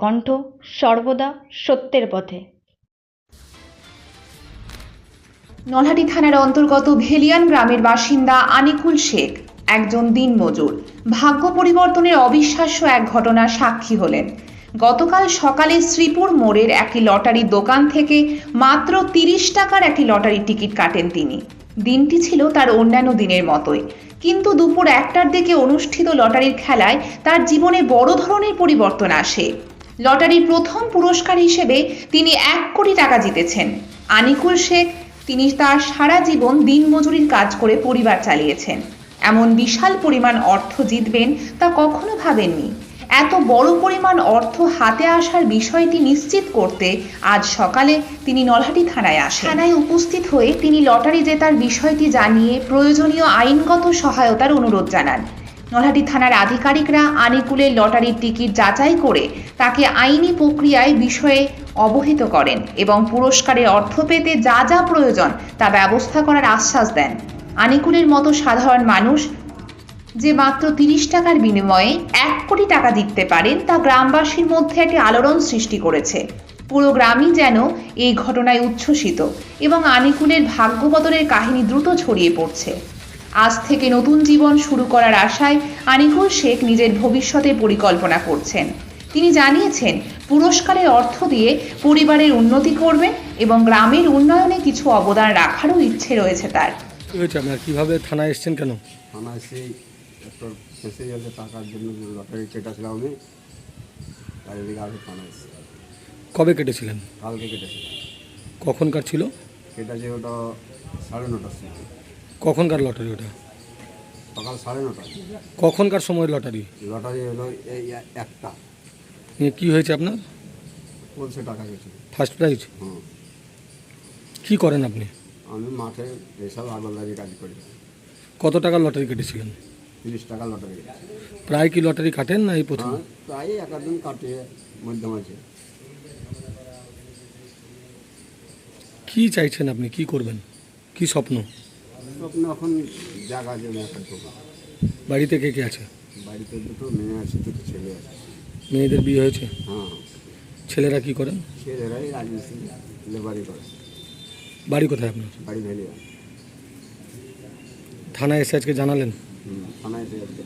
কণ্ঠ, সর্বদা সত্যের পথে। নলহাটি থানার অন্তর্গত ভেলিয়ান গ্রামের বাসিন্দা আনিকুল শেখ একজন দিনমজুর। ভাগ্য পরিবর্তনের অবিশ্বাস্য এক ঘটনার সাক্ষী হলেন। গতকাল সকালে শ্রীপুর মোড়ের একটি লটারির দোকান থেকে মাত্র ৩০ টাকার একটি লটারির টিকিট কাটেন তিনি। দিনটি ছিল তার অন্যান্য দিনের মতোই, কিন্তু দুপুর ১টার দিকে অনুষ্ঠিত লটারির খেলায় তার জীবনে বড় ধরনের পরিবর্তন আসে। লটারির প্রথম পুরস্কার হিসেবে তিনি ১ কোটি টাকা জিতেছেন। আনিকুল শেখ তিনি তার সারা জীবন দিনমজুরির কাজ করে পরিবার চালিয়েছেন। এমন বিশাল পরিমাণ অর্থ জিতবেন তা কখনো ভাবেননি। এত বড় পরিমাণ অর্থ হাতে আসার বিষয়টি নিশ্চিত করতে আজ সকালে তিনি নলহাটি থানায় আসেন। থানায় উপস্থিত হয়ে তিনি লটারি জেতার বিষয়টি জানিয়ে প্রয়োজনীয় আইনগত সহায়তার অনুরোধ জানান। নলহাটি থানার আধিকারিকরা আনিকুলের লটারির টিকিট যাচাই করে তাকে আইনি প্রক্রিয়ায় বিষয়ে অবহিত করেন এবং পুরস্কারের অর্থ পেতে যা যা প্রয়োজন তা ব্যবস্থা করার আশ্বাস দেন। আনিকুলের মতো সাধারণ মানুষ যে মাত্র ৩০ টাকার বিনিময়ে ১ কোটি টাকা জিততে পারেন তা গ্রামবাসীর মধ্যে একটি আলোড়ন সৃষ্টি করেছে। পুরো গ্রামই যেন এই ঘটনায় উচ্ছ্বসিত এবং আনিকুলের ভাগ্য বদলের কাহিনী দ্রুত ছড়িয়ে পড়ছে। আজ থেকে নতুন জীবন শুরু করার আশায় আনিকুল শেখ নিজের ভবিষ্যতের পরিকল্পনা করছেন। তিনি জানিয়েছেন পুরস্কারের অর্থ দিয়ে পরিবারের উন্নতি করবেন এবং গ্রামের উন্নয়নে কিছু অবদান রাখারও ইচ্ছে রয়েছে তার। কি হয়েছে আপনার? কিভাবে থানায় এসেছেন কেন? থানায় সেই একটা ফেসে গেছে টাকার জন্য, যে লটারি কেটেছিলাম আমি, তাই এদিকে আগে থানায় এসেছি। কবে কেটেছিলেন? কালকে কেটেছিলাম। কখনকার ছিল? কেটেছে ওটা 9:30টার সময়। কখনকার লটারি ওটা? সকাল 9:30। কখনকার সময় লটারি? লটারি হলো এই একটা, কি হয়েছে আপনার? বলছে টাকা গেছে। First prize? হুম। কি করেন আপনি? আমি মাঠে এসব আগলদারি কাজ করি। কত টাকার লটারি কেটেছিলেন? 30 টাকা লটারি গেছে। প্রায় কি লটারি কাটেন না এই প্রথম? হ্যাঁ, প্রায় একদিন কাটিয়ে মধ্যম আছে। কি চাইছেন আপনি? কি করবেন? কি স্বপ্ন? স্বপ্ন এখন জায়গা জমি একটা দোকান। বাড়িতে কে কে আছে? বাড়িতে দুটো মেয়ে আছে, দুটো ছেলে আছে। মেয়েদের বিয়ে হয়েছে? হ্যাঁ, ছেলেরা কি করেন? ছেলেরাই রাজমিস্ত্রি লেবারি করে। বাড়ি কোথায় আপনার? বাড়ি ভেলিয়া। থানায় এসে আজকে জানালেন? থানায় এসে যাচ্ছে।